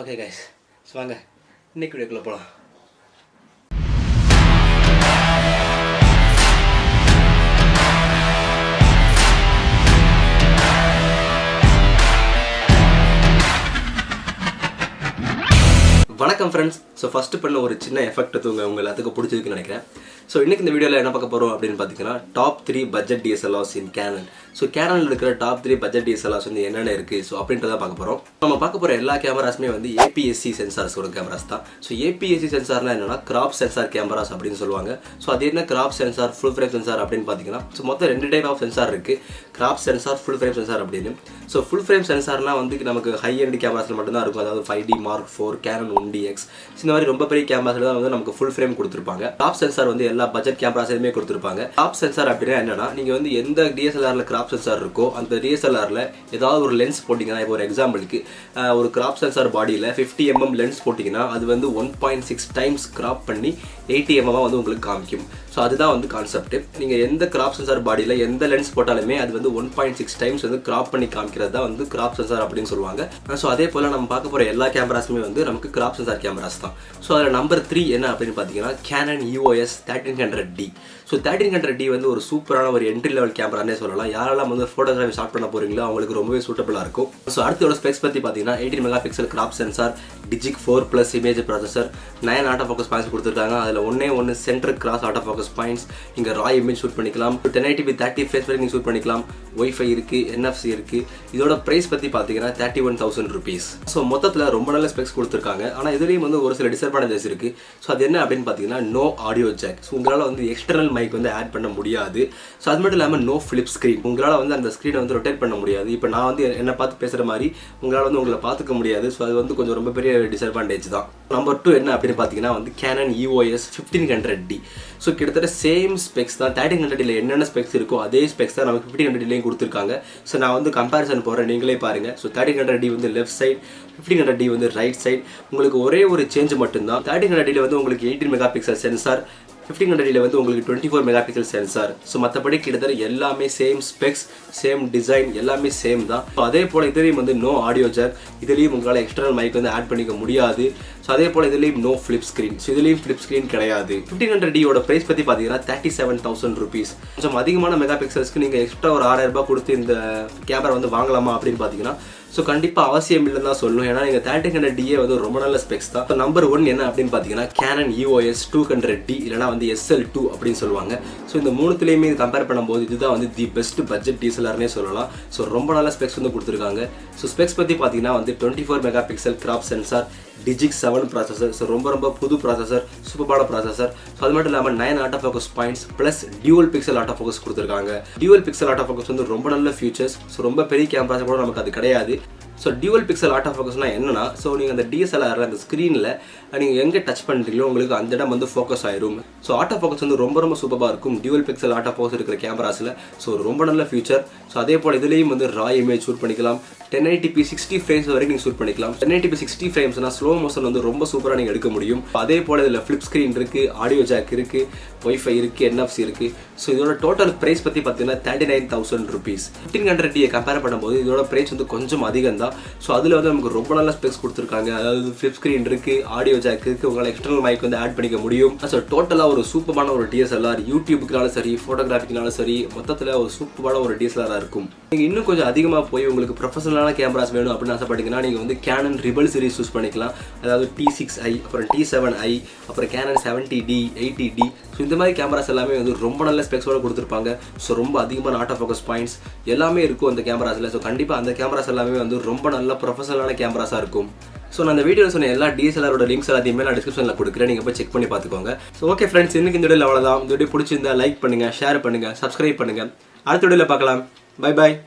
Okay guys, வாங்க இன்னைக்கு வீடியோக்குள்ள போகலாம். வணக்கம் ஃப்ரெண்ட்ஸ். ஸோ ஃபஸ்ட்டு பண்ண ஒரு சின்ன எஃபெக்ட் உங்கள் எல்லாத்துக்கும் பிடிச்சிருக்குன்னு நினைக்கிறேன். ஸோ இன்றைக்கி இந்த வீடியோவில் என்ன பார்க்க போகிறோம் அப்படின்னு பார்த்தீங்கன்னா டாப் 3 பட்ஜெட் DSLRs இன் கேனன். ஸோ கேனனில் இருக்கிற டாப் 3 பட்ஜெட் DSLRs வந்து என்னென்ன இருக்குது ஸோ அப்படின்றத பார்க்க போகிறோம். நம்ம பார்க்க போகிற எல்லா கேமராஸுமே வந்து APS-C சென்சார்ஸோட கேமராஸ் தான். ஸோ APS-C சென்சார்லாம் என்னென்னா கிராப் சென்சார் கேமராஸ் அப்படின்னு சொல்லுவாங்க. ஸோ அது என்ன graph sensor, full frame sensor அப்படின்னு பார்த்தீங்கன்னா ஸோ மொத்தம் 2 டைப் ஆஃப் சென்சார் இருக்குது, graph sensor, full frame sensor அப்படின்னு. ஸோ ஃபுல் ஃப்ரேம் சென்சார்லாம் வந்து நமக்கு ஹை எண்ட் கேமராஸில் மட்டும்தான் இருக்கும், அதாவது 5D Mark IV, Canon 1DX இந்த மாதிரி ரொம்ப பெரிய கேமராஸில் தான் வந்து நமக்கு ஃபுல் ஃப்ரேம் கொடுத்துருப்பாங்க. கிராப் சென்சார் வந்து எல்லா பட்ஜெட் கேமராஸையுமே கொடுத்துருப்பாங்க. கிராப் சென்சார் அப்படின்னா என்னன்னா, நீங்கள் வந்து எந்த DSLRல கிராப் சென்சார் இருக்கோ அந்த DSLRல ஏதாவது ஒரு லென்ஸ் போட்டிங்கன்னா, இப்போ ஒரு எக்ஸாம்பிளுக்கு ஒரு கிராப் சென்சார் பாடியில் 50 mm லென்ஸ் போட்டிங்கன்னா அது வந்து 1.6 டைம்ஸ் கிராப் பண்ணி 80 mm வந்து உங்களுக்கு காமிக்கும். ஸோ அதுதான் வந்து கான்செப்ட். நீங்கள் எந்த கிராப் சென்சார் பாடியில் எந்த லென்ஸ் போட்டாலுமே அது வந்து 1.6 டைம்ஸ் வந்து கிராப் பண்ணி காமிக்கிறது தான் வந்து கிராப் சென்சார் அப்படின்னு சொல்லுவாங்க. ஸோ அதே போல் நம்ம பார்க்க போகிற எல்லா கேமராஸுமே வந்து நமக்கு கிராப் சென்சார் கேமராஸ் தான். ஸோ அதில் நம்பர் 3 என்ன அப்படின்னு பார்த்தீங்கன்னா Canon EOS 1300D. So 1300D வந்து ஒரு சூப்பரான ஒரு என்ட்ரி லெவல் கேமரானே சொல்லலாம். யாரெல்லாம் வந்து ஃபோட்டோகிராஃபி ஸ்டார்ட் பண்ண போகிறீங்களோ அவங்களுக்கு ரொம்பவே சூட்டபுளாக இருக்கும். ஸோ அடுத்தோட ஸ்பெக்ஸ் பற்றி பார்த்தீங்கன்னா 18 MP graph sensor, DIGIC 4+ image processor, 9 auto focus points கொடுத்துருக்காங்க. அதில் ஒன்று centre cross auto focus points, இங்கே ரா இமேஜ் ஷூட் பண்ணிக்கலாம், 1080p 30 frames வரைக்கும் ஷூட் பண்ணிக்கலாம், ஒய்ஃபை இருக்குது, NFC இருக்குது. இதோட ப்ரைஸ் பற்றி பார்த்தீங்கன்னா 31,000 rupees. ஸோ மொத்தத்தில் ரொம்ப நல்ல ஸ்பெக்ஸ் கொடுத்துருக்காங்க. ஆனால் இதுலேயும் வந்து ஒரு சில டிஸ்அட்வான்டேஜஸ் இருக்குது. ஸோ அது என்ன அப்படின்னு பார்த்தீங்கன்னா நோ ஆடியோ ஜாக். ஸோ உங்களால் வந்து எக்ஸ்டர்னல் மைக் வந்து ஆட் பண்ண முடியாது. ஸோ அது மட்டும் இல்லாமல் நோ ஃபிளிப் ஸ்க்ரீன். உங்களால் வந்து அந்த ஸ்க்ரீனை வந்து ரொட்டேட் பண்ண முடியாது. இப்போ நான் வந்து என்னை பார்த்து பேசுகிற மாதிரி உங்களால் வந்து உங்களை பார்த்துக்க முடியாது. ஸோ அது வந்து கொஞ்சம் ரொம்ப பெரிய டிஸ்அட்வான்டேஜ் தான். நம்பர் 2 என்ன அப்படின்னு பார்த்தீங்கன்னா வந்து Canon EOS 1500D. ஸோ கிட்டத்தட்ட சேம் ஸ்பெக்ஸ் தான். 1300D என்னென்ன ஸ்பெக்ஸ் இருக்கோ அதே ஸ்பெக்ஸ் தான் நமக்கு 1500D கொடுத்துருக்காங்க. ஸோ நான் வந்து கம்பேரிசன் போகிறேன், நீங்களே பாருங்கள். ஸோ 1300D வந்து லெஃப்ட் சைட், 1500D வந்து ரைட் சைட். உங்களுக்கு ஒரே ஒரு சேஞ்ச் மட்டும்தான். 1300D வந்து உங்களுக்கு 18 MP சென்சார், 1500D வந்து உங்களுக்கு 24 MP சென்சார். ஸோ மற்றபடி கிட்டத்தட்ட எல்லாமே சேம் ஸ்பெக்ஸ், சேம் டிசைன், எல்லாமே சேம் தான். ஸோ அதே போல் இதுலேயும் வந்து நோ ஆடியோ ஜாக். இதுலேயும் உங்களால் எக்ஸ்டர்னல் மைக் வந்து ஆட் பண்ணிக்க முடியாது. ஸோ அதே போல் இதுலேயும் நோ ஃபிளிப் ஸ்க்ரீன். ஸோ இதுலேயும் ஃபிளிப் ஸ்க்ரீன் கிடையாது. 1500D ப்ரைஸ் பற்றி பார்த்தீங்கன்னா 37,000 rupees. கொஞ்சம் அதிகமான மெகாபிக்சல்ஸ்க்கு நீங்கள் எக்ஸ்ட்ரா ஒரு 6,000 ரூபாய் கொடுத்து இந்த கேமரா வந்து வாங்கலாமா அப்படின்னு பார்த்தீங்கன்னா ஸோ கண்டிப்பாக அவசியம் இல்லைன்னு தான் சொல்லணும். ஏன்னா நீங்கள் 1300D வந்து ரொம்ப நல்ல ஸ்பெக்ஸ் தான். இப்போ நம்பர் 1 என்ன அப்படின்னு பார்த்தீங்கன்னா Canon EOS 200D இல்லைனா வந்து SL2 அப்படின்னு சொல்லுவாங்க. ஸோ இந்த மூணுத்துலேயுமே கம்பேர் பண்ணும்போது இதுதான் வந்து தி பெஸ்ட் பட்ஜெட் DSLRனே சொல்லலாம். ஸோ ரொம்ப நல்ல ஸ்பெக்ஸ் வந்து கொடுத்துருக்காங்க. ஸோ ஸ்பெக்ஸ் பற்றி பார்த்தீங்கன்னா வந்து 24 MP graph sensor, DIGIC 7 processor. So ரொம்ப புது ப்ராசஸர், சூப்பரான ப்ராசஸர். ஸோ அது மட்டும் இல்லாமல் 9 auto focus points plus dual pixel auto focus கொடுத்துருக்காங்க. டியூவல் பிக்சல் ஆட்டோ ஃபோக்கஸ் வந்து ரொம்ப நல்ல ஃபியூச்சர்ஸ். ஸோ ரொம்ப பெரிய கேமராஸ் கூட நமக்கு அது கிடையாது. ஸோ டியூவல் பிக்சல் ஆட்டோ ஃபோக்கஸ்னால் என்னன்னா, ஸோ நீங்கள் அந்த DSLRல அந்த ஸ்க்ரீனில் நீங்கள் எங்கே டச் பண்ணுறீங்களோ உங்களுக்கு அந்த இடம் வந்து ஃபோக்கஸ் ஆயிரும். ஸோ ஆட்டோ ஃபோக்கஸ் வந்து ரொம்ப சூப்பராக இருக்கும் டியூவல் பிக்சல் ஆட்டோ ஃபோக்கஸ் இருக்கிற கேமராஸில். ஸோ ரொம்ப நல்ல ஃபியூச்சர். ஸோ அதே போல் இதுலேயும் வந்து ரா இமேஜ் ஷூட் பண்ணிக்கலாம், 1080p 60 frames வரைக்கும் நீங்கள் ஷூட் பண்ணிக்கலாம். 1080p 60 framesனா ஸ்லோ மோஷன் வந்து ரொம்ப சூப்பராக நீங்கள் எடுக்க முடியும். அதே போல் இதில் ஃபிளிப் ஸ்க்ரீன் இருக்குது, ஆடியோ ஜாக் இருக்குது, ஒய்ஃபை இருக்குது, NFC இருக்குது. ஸோ இதோட டோட்டல் ப்ரைஸ் பற்றி பார்த்தீங்கன்னா 39,000 rupees. 1500D கம்பேர் பண்ணும்போது இதோட ப்ரைஸ் வந்து கொஞ்சம் அதிகம் தான். ஸோ அதில் வந்து நமக்கு ரொம்ப நல்ல ஸ்பெக்ஸ் கொடுத்துருக்காங்க. அதாவது ஃபிளிப் ஸ்க்ரீன் இருக்குது, ஆடியோ ஜாக் இருக்குது, உங்களால் எக்ஸ்டர்னல் மைக் வந்து ஆட் பண்ணிக்க முடியும். ஸோ டோட்டலாக ஒரு சூப்பரான ஒரு DSLR. யூடியூபுக்குனாலும் சரி, ஃபோட்டோகிராஃபிக்குனாலும் சரி, மொத்தத்தில் ஒரு சூப்பரான ஒரு DSLR இருக்கும். நீங்கள் இன்னும் கொஞ்சம் அதிகமாக போய் உங்களுக்கு ப்ரொஃபஷனலான கேமராஸ் வேணும் அப்படின்னு ஆசைப்பட்டீங்கன்னா நீங்கள் வந்து Canon ரிபல் சீரிஸ் யூஸ் பண்ணிக்கலாம். அதாவது T6i, அப்புறம் T7i, அப்புறம் Canon 70D, 80D. ஸோ இந்த மாதிரி கேமராஸ் எல்லாமே வந்து ரொம்ப நல்ல ஸ்பெக்ஸோடு கொடுத்துருப்பாங்க. ஸோ ரொம்ப அதிகமான ஆட்டோ ஃபோக்கஸ் பாயிண்ட்ஸ் எல்லாமே இருக்கும் அந்த கேமராஸில். ஸோ கண்டிப்பாக அந்த கேமராஸ் எல்லாமே வந்து ரொம்ப நல்ல ப்ரொஃபஷனலான கேமராஸாக இருக்கும். ஸோ நான் அந்த வீடியோவில் சொன்ன எல்லா DSLRோட லிங்க்ஸ் எல்லாத்தையுமே நான் டிஸ்கிரிப்ஷனில் கொடுக்குறேன், நீங்கள் போய் செக் பண்ணி பார்த்துக்கோங்க. ஸோ ஓகே ஃப்ரெண்ட்ஸ், இன்னைக்கு இந்த வீடியோவில் அவ்வளோதான். இந்த வீடியோ பிடிச்சிருந்தா லைக் பண்ணுங்கள், ஷேர் பண்ணுங்கள், சப்ஸ்கிரைப் பண்ணுங்கள். அடுத்த வீடியோவில் பார்க்கலாம். Bye bye.